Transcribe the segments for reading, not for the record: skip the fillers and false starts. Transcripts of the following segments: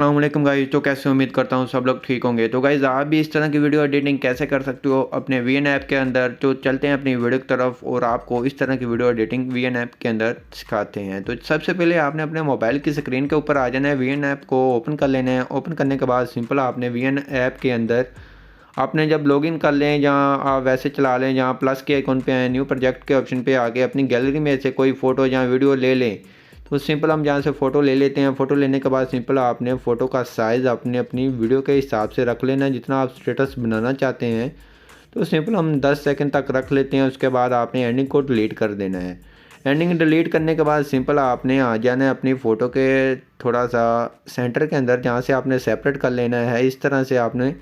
अस्सलामुअलैकुम गाइस। तो कैसे उम्मीद करता हूँ सब लोग ठीक होंगे। तो गाइस आप भी इस तरह की वीडियो एडिटिंग कैसे कर सकते हो अपने वीएन ऐप के अंदर। तो चलते हैं अपनी वीडियो की तरफ और आपको इस तरह की वीडियो एडिटिंग वीएन ऐप के अंदर सिखाते हैं। तो सबसे पहले आपने अपने मोबाइल की स्क्रीन के ऊपर आ जाना है, वीएन ऐप को ओपन कर लेना है। ओपन करने के बाद सिंपल आपने वीएन ऐप के अंदर आपने जब लॉगिन कर लें, जहाँ आप वैसे चला लें, जहाँ प्लस के आइकॉन पे आए, न्यू प्रोजेक्ट के ऑप्शन पे आके अपनी गैलरी में से कोई फ़ोटो या वीडियो ले लें। तो सिंपल हम जहाँ से फ़ोटो ले लेते हैं। फ़ोटो लेने के बाद सिंपल आपने फ़ोटो का साइज़ आपने अपनी वीडियो के हिसाब से रख लेना है, जितना आप स्टेटस बनाना चाहते हैं। तो सिंपल हम 10 सेकंड तक रख लेते हैं। उसके बाद आपने एंडिंग को डिलीट कर देना है। एंडिंग डिलीट करने के बाद सिंपल आपने आ जाना है अपनी फ़ोटो के थोड़ा सा सेंटर के अंदर, जहाँ से आपने सेपरेट कर लेना है। इस तरह से आपने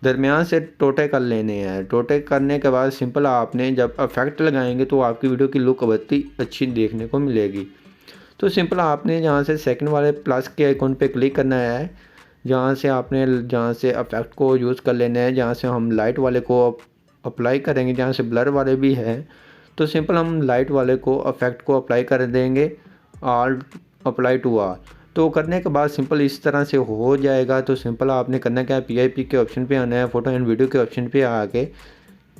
दरमियान से टोटे कर लेने हैं। टोटे करने के बाद सिंपल आपने जब इफेक्ट लगाएंगे तो आपकी वीडियो की लुक बहुत ही अच्छी देखने को मिलेगी। तो सिंपल आपने जहाँ से सेकंड वाले प्लस के आइकॉन पे क्लिक करना है, जहाँ से इफेक्ट को यूज़ कर लेना है, जहाँ से हम लाइट वाले को अप्लाई करेंगे, जहाँ से ब्लर वाले भी हैं। तो सिंपल हम लाइट वाले को इफेक्ट को अप्लाई कर देंगे, ऑल अप्लाई टू ऑल। तो करने के बाद सिंपल इस तरह से हो जाएगा। तो सिंपल आपने करना क्या है, पीआईपी के ऑप्शन पे आना है, फ़ोटो एंड वीडियो के ऑप्शन पे आके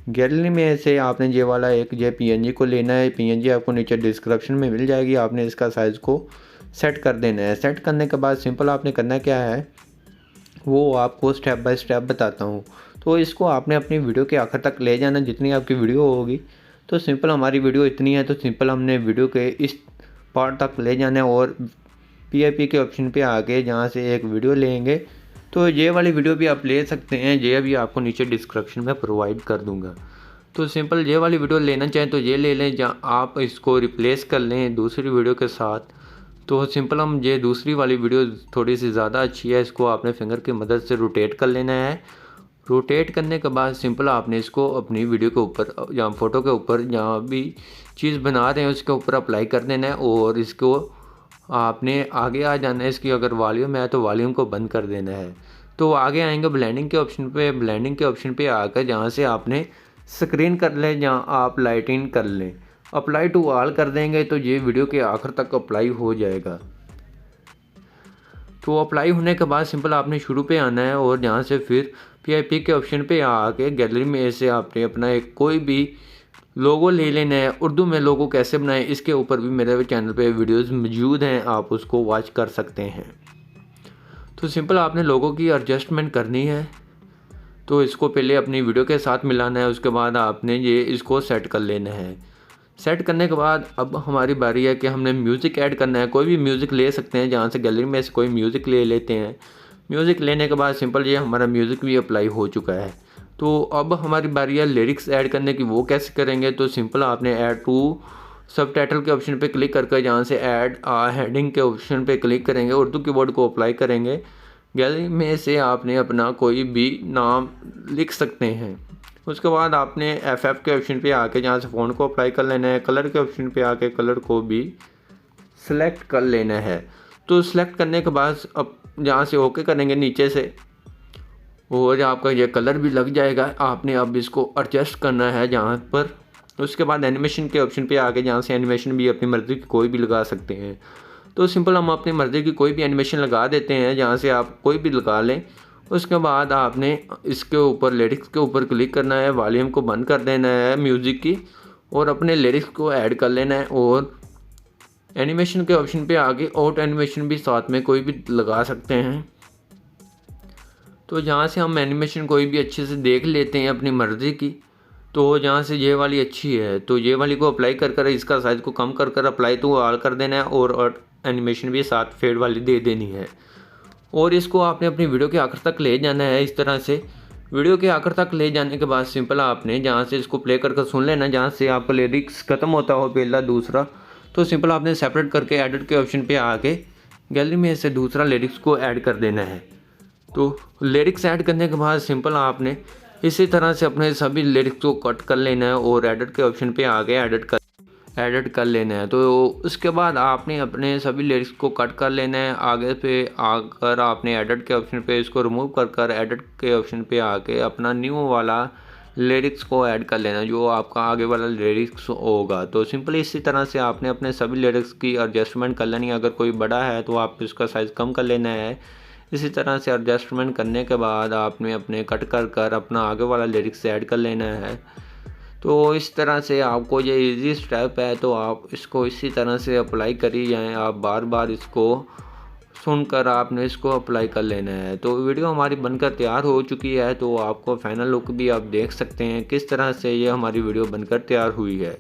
गैलरी में से आपने ये वाला एक जे पीएनजी को लेना है। पीएनजी आपको नीचे डिस्क्रिप्शन में मिल जाएगी। आपने इसका साइज़ को सेट कर देना है। सेट करने के बाद सिंपल आपने करना क्या है वो आपको स्टेप बाय स्टेप बताता हूँ। तो इसको आपने अपनी वीडियो के आखिर तक ले जाना, जितनी आपकी वीडियो होगी। तो सिंपल हमारी वीडियो इतनी है, तो सिंपल हमने वीडियो के इस पार्ट तक ले जाना है और पीआईपी के ऑप्शन पे आके जहाँ से एक वीडियो लेंगे। तो ये वाली वीडियो भी आप ले सकते हैं, ये अभी आपको नीचे डिस्क्रिप्शन में प्रोवाइड कर दूंगा। तो सिंपल ये वाली वीडियो लेना चाहें तो ये ले लें, जहाँ आप इसको रिप्लेस कर लें दूसरी वीडियो के साथ। तो सिंपल हम ये दूसरी वाली वीडियो थोड़ी सी ज़्यादा अच्छी है, इसको आपने फिंगर की मदद से रोटेट कर लेना है। रोटेट करने के बाद सिंपल आपने इसको अपनी वीडियो के ऊपर या फ़ोटो के ऊपर जहाँ भी चीज़ बना रहे हैं उसके ऊपर अप्लाई कर देना है और इसको आपने आगे आ जाना है। इसकी अगर वॉल्यूम है तो वॉल्यूम को बंद कर देना है। तो आगे आएंगे ब्लेंडिंग के ऑप्शन पे। ब्लेंडिंग के ऑप्शन पे आकर जहाँ से आपने स्क्रीन कर लें, जहाँ आप लाइटिंग कर लें, अप्लाई टू ऑल कर देंगे तो ये वीडियो के आखिर तक अप्लाई हो जाएगा। तो अप्लाई होने के बाद सिंपल आपने शुरू पे आना है और जहाँ से फिर पीआईपी के ऑप्शन पे आके गैलरी में से आपने अपना एक कोई भी लोगो ले लेना है। उर्दू में लोगो कैसे बनाएं इसके ऊपर भी मेरे चैनल पे वीडियोस मौजूद हैं, आप उसको वॉच कर सकते हैं। तो सिंपल आपने लोगो की एडजस्टमेंट करनी है। तो इसको पहले अपनी वीडियो के साथ मिलाना है, उसके बाद आपने ये इसको सेट कर लेना है। सेट करने के बाद अब हमारी बारी है कि हमने म्यूज़िक ऐड करना है। कोई भी म्यूज़िक ले सकते हैं, जहाँ से गैलरी में से कोई म्यूज़िक ले लेते हैं। म्यूज़िक लेने के बाद सिंपल ये हमारा म्यूज़िक भी अप्लाई हो चुका है। तो अब हमारी बारी है लिरिक्स ऐड करने की। वो कैसे करेंगे, तो सिंपल आपने ऐड टू सब टाइटल के ऑप्शन पे क्लिक करके जहाँ से ऐड हेडिंग के ऑप्शन पे क्लिक करेंगे, उर्दू कीवर्ड को अप्लाई करेंगे। गैलरी में से आपने अपना कोई भी नाम लिख सकते हैं। उसके बाद आपने एफ के ऑप्शन पे आके जहाँ से फ़ॉन्ट को अप्लाई कर लेना है। कलर के ऑप्शन पे आके कलर को भी सिलेक्ट कर लेना है। तो सिलेक्ट करने के बाद अब जहाँ से ओके करेंगे नीचे से, और आपका ये कलर भी लग जाएगा। आपने अब इसको एडजस्ट करना है जहाँ पर। उसके बाद एनिमेशन के ऑप्शन पे आके जहाँ से एनिमेशन भी अपनी मर्ज़ी की कोई भी लगा सकते हैं। तो सिंपल हम अपनी मर्ज़ी की कोई भी एनिमेशन लगा देते हैं, जहाँ से आप कोई भी लगा लें। उसके बाद आपने इसके ऊपर लिरिक्स के ऊपर क्लिक करना है, वॉल्यूम को बंद कर देना है म्यूज़िक की, और अपने लिरिक्स को ऐड कर लेना है। और एनिमेशन के ऑप्शन पे आगे आउट एनिमेशन भी साथ में कोई भी लगा सकते हैं। तो जहाँ से हम एनिमेशन कोई भी अच्छे से देख लेते हैं अपनी मर्ज़ी की। तो जहाँ से ये वाली अच्छी है तो ये वाली को अप्लाई कर इसका साइज़ को कम कर अप्लाई तो ऑल कर देना है, और एनिमेशन भी साथ फेड वाली दे देनी है। और इसको आपने अपनी वीडियो के आखिर तक ले जाना है। इस तरह से वीडियो के आखिर तक ले जाने के बाद सिंपल आपने जहाँ से इसको प्ले करके सुन लेना, जहाँ से आपका लिरिक्स ख़त्म होता हो पहला दूसरा। तो सिंपल आपने सेपरेट करके एडिट के ऑप्शन पे आके गैलरी में से दूसरा लिरिक्स को ऐड कर देना है। तो लिरिक्स ऐड करने के बाद सिंपल आपने इसी तरह से अपने सभी लिरिक्स को कट कर लेना है और एडिट के ऑप्शन पे आके एडिट कर लेना है। तो उसके बाद आपने अपने सभी लिरिक्स को कट कर लेना है। आगे पे आकर आपने एडिट के ऑप्शन पे इसको रिमूव कर एडिट के ऑप्शन पे आके अपना न्यू वाला लिरिक्स को ऐड कर लेना, जो आपका आगे वाला लिरिक्स होगा। तो सिंपली इसी तरह से आपने अपने सभी लिरिक्स की एडजस्टमेंट कर लेनी है। अगर कोई बड़ा है तो आप इसका साइज़ कम कर लेना है, इसी तरह से एडजस्टमेंट करने के बाद आपने अपने कट कर अपना आगे वाला लिरिक्स ऐड कर लेना है। तो इस तरह से आपको ये इजी स्टेप है, तो आप इसको इसी तरह से अप्लाई करी जाएँ। आप बार बार इसको सुनकर आपने इसको अप्लाई कर लेना है। तो वीडियो हमारी बनकर तैयार हो चुकी है, तो आपको फाइनल लुक भी आप देख सकते हैं किस तरह से ये हमारी वीडियो बनकर तैयार हुई है।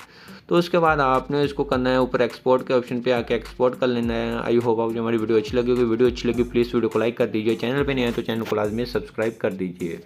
तो उसके बाद आपने इसको करना है, ऊपर एक्सपोर्ट के ऑप्शन पे आके एक्सपोर्ट कर लेना है। आई होप आपको हमारी वीडियो अच्छी लगी होगी। वीडियो अच्छी लगी प्लीज़ वीडियो को लाइक कर दीजिए। चैनल पे नहीं है तो चैनल को लाजमी सब्सक्राइब कर दीजिए।